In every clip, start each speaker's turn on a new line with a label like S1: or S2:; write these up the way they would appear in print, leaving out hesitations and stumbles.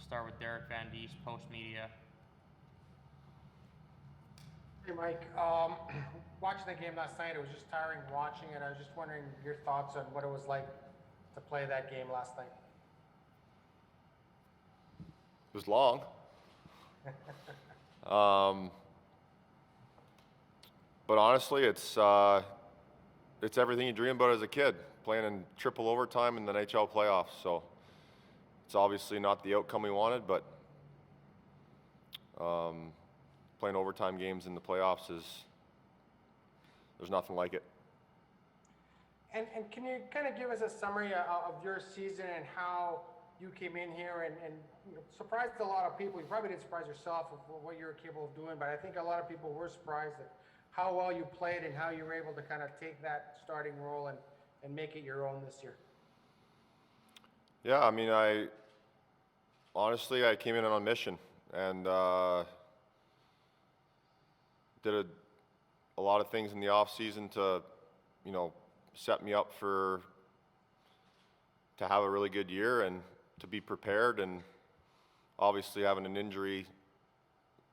S1: start with Derek Van Diest, Post Media.
S2: Hey Mike, watching the game last night, it was just tiring watching it. I was just wondering your thoughts on what it was like to play that game last night.
S3: It was long. But honestly, it's everything you dream about as a kid, playing in triple overtime in the NHL playoffs. So it's obviously not the outcome we wanted, but playing overtime games in the playoffs there's nothing like it.
S2: And can you kind of give us a summary of your season and how you came in here and surprised a lot of people? You probably didn't surprise yourself of what you were capable of doing, but I think a lot of people were surprised at how well you played and how you were able to kind of take that starting role and make it your own this year.
S3: Yeah, I mean, I came in on a mission and did a lot of things in the off season to, set me up to have a really good year and to be prepared. And obviously having an injury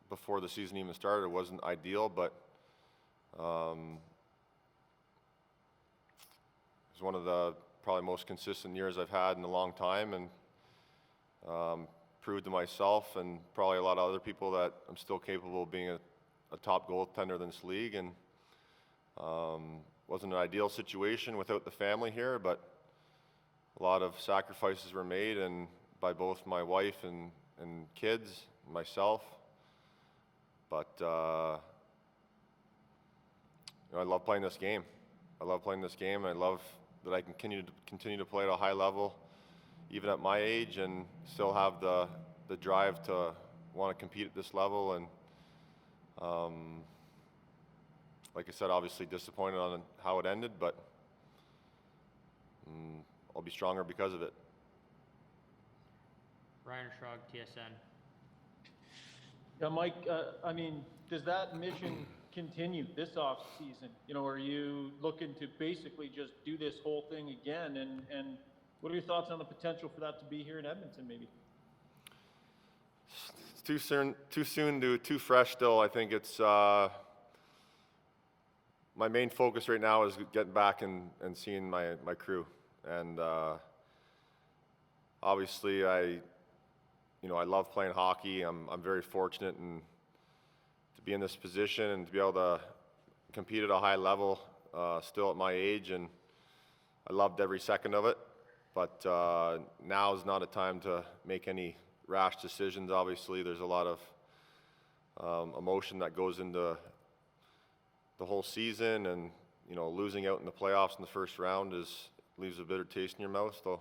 S3: before the season even started wasn't ideal, but it was one of the probably most consistent years I've had in a long time, and proved to myself and probably a lot of other people that I'm still capable of being a top goaltender in this league. And wasn't an ideal situation without the family here, but a lot of sacrifices were made, and by both my wife and kids, myself. But I love playing this game. I love that I can continue to play at a high level, even at my age, and still have the drive to want to compete at this level. And like I said, obviously disappointed on how it ended, but I'll be stronger because of it.
S1: Ryan Shrug, TSN.
S4: Yeah, Mike, I mean, does that mission continue this off season? Are you looking to basically just do this whole thing again? And what are your thoughts on the potential for that to be here in Edmonton, maybe?
S3: It's too soon, too fresh still. I think it's my main focus right now is getting back and seeing my crew. And obviously I love playing hockey. I'm very fortunate to be in this position and to be able to compete at a high level still at my age, and I loved every second of it. But now is not a time to make any rash decisions. Obviously, there's a lot of emotion that goes into the whole season, and losing out in the playoffs in the first round leaves a bitter taste in your mouth. So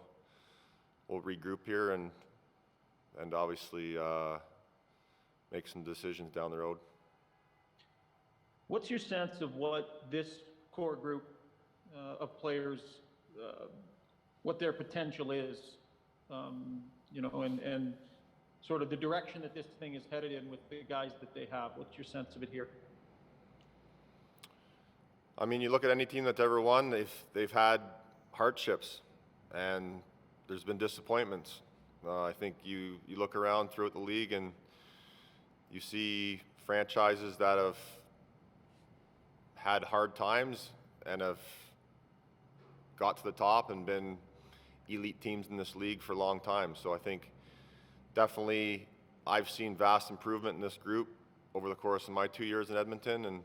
S3: we'll regroup here and obviously make some decisions down the road.
S4: What's your sense of what this core group of players, what their potential is, and sort of the direction that this thing is headed in with the guys that they have? What's your sense of it here?
S3: I mean, you look at any team that's ever won, they've had hardships, and there's been disappointments. I think you look around throughout the league and you see franchises that have had hard times and have got to the top and been elite teams in this league for a long time. So I think definitely I've seen vast improvement in this group over the course of my 2 years in Edmonton, and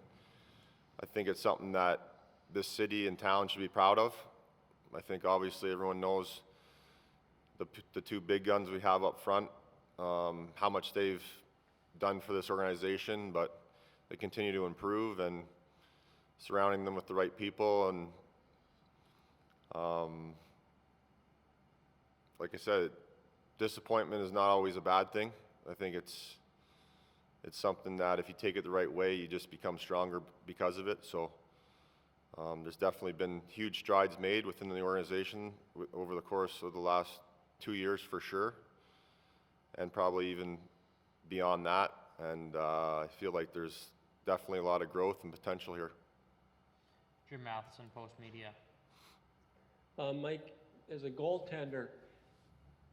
S3: I think it's something that this city and town should be proud of. I think obviously everyone knows the two big guns we have up front, how much they've done for this organization, but they continue to improve, and surrounding them with the right people. And like I said, disappointment is not always a bad thing. I think it's something that if you take it the right way, you just become stronger because of it. So there's definitely been huge strides made within the organization over the course of the last 2 years for sure, and probably even beyond that. And I feel like there's definitely a lot of growth and potential here.
S1: Jim Matheson, Post Media.
S5: Mike, as a goaltender,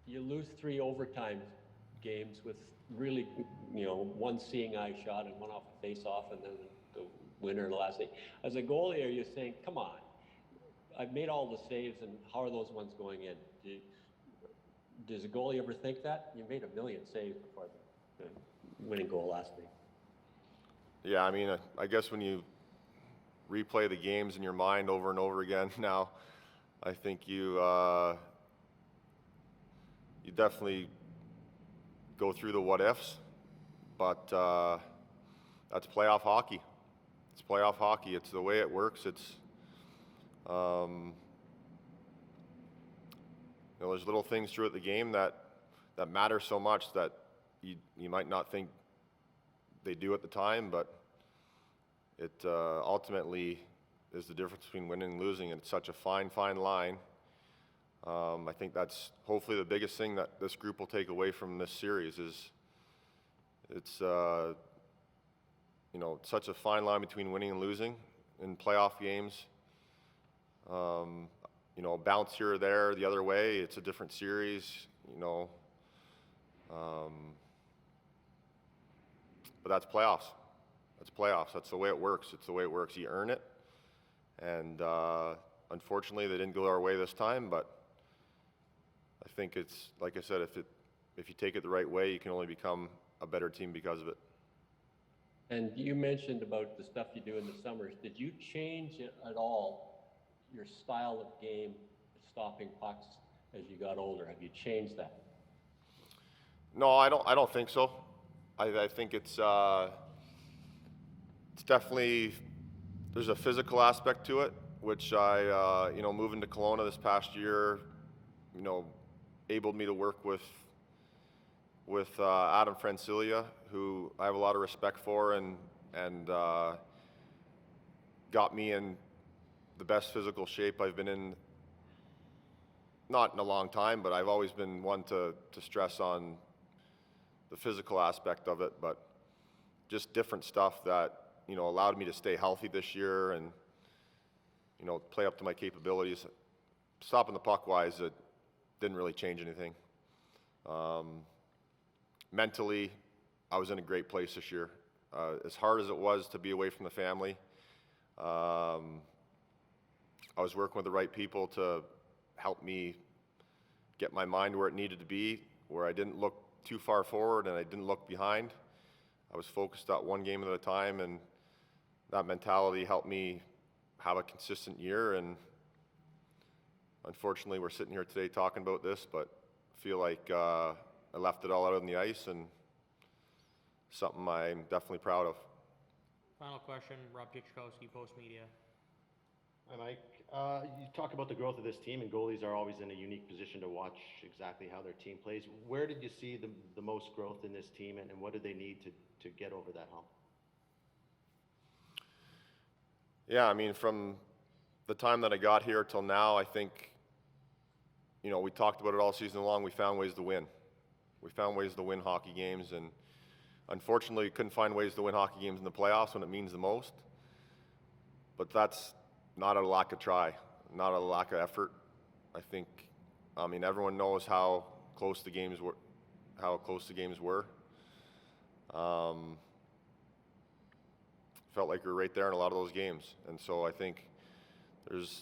S5: you lose 3 overtimes. games with really, one seeing eye shot and one off a face off and then the winner in the last 8. As a goalie, are you saying, come on, I've made all the saves and how are those ones going in? Does a goalie ever think that? You made a million saves before the winning goal last week.
S3: Yeah, I mean, I guess when you replay the games in your mind over and over again now, I think you definitely go through the what ifs, but that's playoff hockey. It's playoff hockey. It's the way it works. It's there's little things throughout the game that matter so much that you might not think they do at the time, but it ultimately is the difference between winning and losing, and it's such a fine line. I think that's hopefully the biggest thing that this group will take away from this series is it's such a fine line between winning and losing in playoff games. A bounce here or there the other way, it's a different series, but that's playoffs. That's playoffs. That's the way it works. It's the way it works. You earn it. And unfortunately, they didn't go our way this time, but I think it's, like I said, if you take it the right way, you can only become a better team because of it.
S5: And you mentioned about the stuff you do in the summers. Did you change at all your style of game, stopping pucks as you got older? Have you changed that?
S3: No, I don't think so. I think it's definitely, there's a physical aspect to it, which I moving to Kelowna this past year, enabled me to work with Adam Francilia, who I have a lot of respect for, and got me in the best physical shape I've been in, not in a long time, but I've always been one to stress on the physical aspect of it, but just different stuff that, allowed me to stay healthy this year and, play up to my capabilities. Stopping the puck wise, it didn't really change anything. Mentally, I was in a great place this year. As hard as it was to be away from the family, I was working with the right people to help me get my mind where it needed to be, where I didn't look too far forward and I didn't look behind. I was focused on one game at a time, and that mentality helped me have a consistent year. And unfortunately, we're sitting here today talking about this, but I feel like I left it all out on the ice, and something I'm definitely proud of.
S1: Final question, Rob Pichkowski, Post Media.
S6: Hi, Mike. You talk about the growth of this team, and goalies are always in a unique position to watch exactly how their team plays. Where did you see the most growth in this team, and what do they need to get over that hump?
S3: Yeah, I mean, from the time that I got here till now, I think, we talked about it all season long. We found ways to win. We found ways to win hockey games, and unfortunately, we couldn't find ways to win hockey games in the playoffs when it means the most. But that's not a lack of try, not a lack of effort. I think, everyone knows how close the games were. Felt like we were right there in a lot of those games, and so I think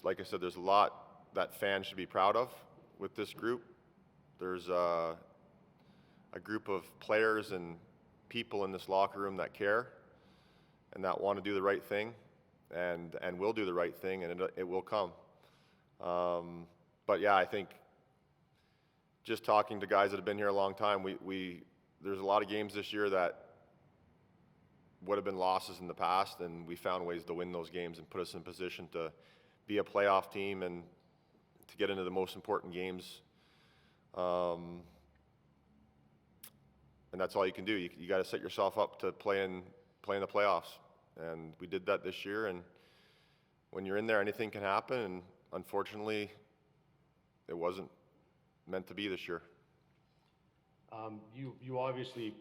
S3: like I said, there's a lot that fans should be proud of with this group. There's a group of players and people in this locker room that care and that want to do the right thing, and will do the right thing, and it will come. But yeah, I think just talking to guys that have been here a long time, there's a lot of games this year that would have been losses in the past, and we found ways to win those games and put us in position to be a playoff team and to get into the most important games. And that's all you can do. You got to set yourself up to play in the playoffs, and we did that this year. And when you're in there, anything can happen, and unfortunately, it wasn't meant to be this year.
S6: You obviously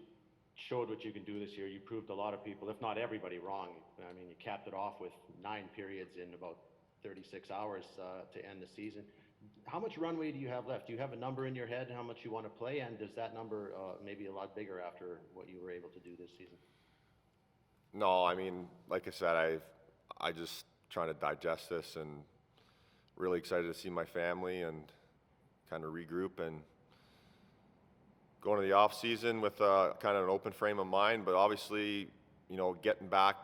S6: showed what you can do this year. You proved a lot of people, if not everybody, wrong. I mean, you capped it off with 9 periods in about 36 hours to end the season. how much runway do you have left? Do you have a number in your head how much you want to play, and does that number maybe a lot bigger after what you were able to do this season?
S3: No, I mean, like I said, I just trying to digest this and really excited to see my family and kind of regroup and go into the off season with kind of an open frame of mind. But obviously, you know, getting back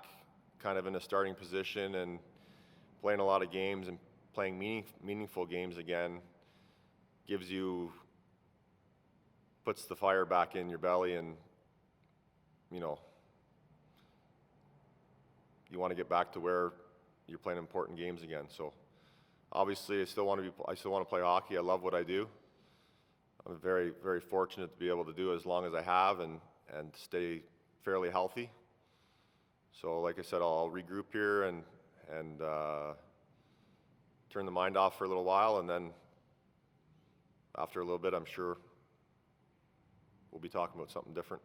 S3: kind of in a starting position and playing a lot of games and playing meaningful games again puts the fire back in your belly, and you know, you want to get back to where you're playing important games again. So obviously I still want to play hockey. I love what I do. I'm very, very fortunate to be able to do it as long as I have and stay fairly healthy. So like I said, I'll regroup here and turn the mind off for a little while, and then after a little bit, I'm sure we'll be talking about something different.